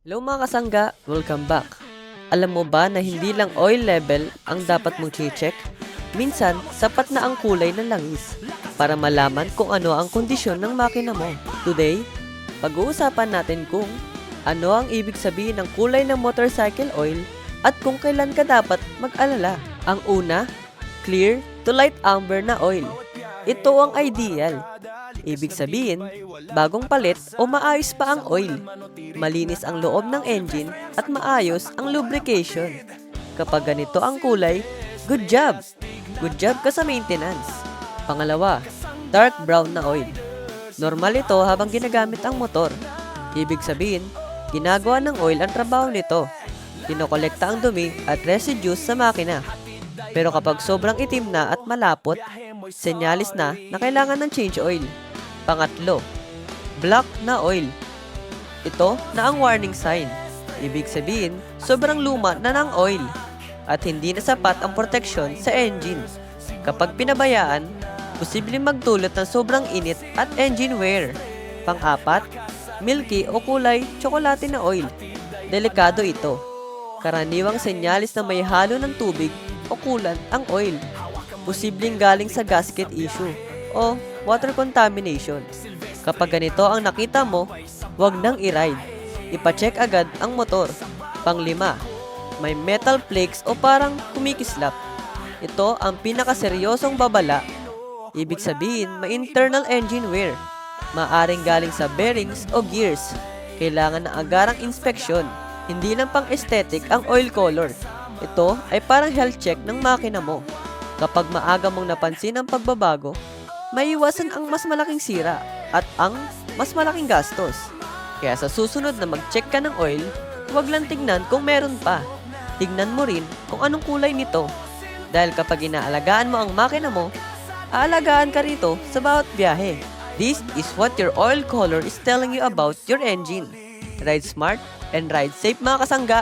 Hello mga kasangga, welcome back. Alam mo ba na hindi lang oil level ang dapat mong check? Minsan, sapat na ang kulay ng langis para malaman kung ano ang kondisyon ng makina mo. Today, pag-uusapan natin kung ano ang ibig sabihin ng kulay ng motorcycle oil at kung kailan ka dapat mag-alala. Ang una, clear to light amber na oil. Ito ang ideal. Ibig sabihin, bagong palit o maayos pa ang oil. Malinis ang loob ng engine at maayos ang lubrication. Kapag ganito ang kulay, good job! Good job ka sa maintenance. Pangalawa, dark brown na oil. Normal ito habang ginagamit ang motor. Ibig sabihin, ginagawa ng oil ang trabaho nito. Kinokolekta ang dumi at residues sa makina. Pero kapag sobrang itim na at malapot, senyalis na kailangan ng change oil. Pangatlo, black na oil. Ito na ang warning sign. Ibig sabihin, sobrang luma na ng oil at hindi na sapat ang proteksyon sa engine. Kapag pinabayaan, posibleng magdulot ng sobrang init at engine wear. Pang-apat, milky o kulay tsokolate na oil. Delikado ito. Karaniwang senyalis na may halo ng tubig o coolant ang oil. Posibleng galing sa gasket issue o water contamination. Kapag ganito ang nakita mo, huwag nang i-ride. Ipacheck agad ang motor. Panglima, may metal flakes o parang kumikislap. Ito ang pinakaseryosong babala. Ibig sabihin, may internal engine wear. Maaring galing sa bearings o gears. Kailangan ng agarang inspeksyon. Hindi lang pang aesthetic ang oil color. Ito ay parang health check ng makina mo. Kapag maaga mong napansin ang pagbabago, maiiwasan ang mas malaking sira at ang mas malaking gastos. Kaya sa susunod na mag-check ka ng oil, huwag lang tignan kung meron pa. Tignan mo rin kung anong kulay nito. Dahil kapag inaalagaan mo ang makina mo, aalagaan ka rito sa bawat biyahe. This is what your oil color is telling you about your engine. Ride smart and ride safe mga kasangga!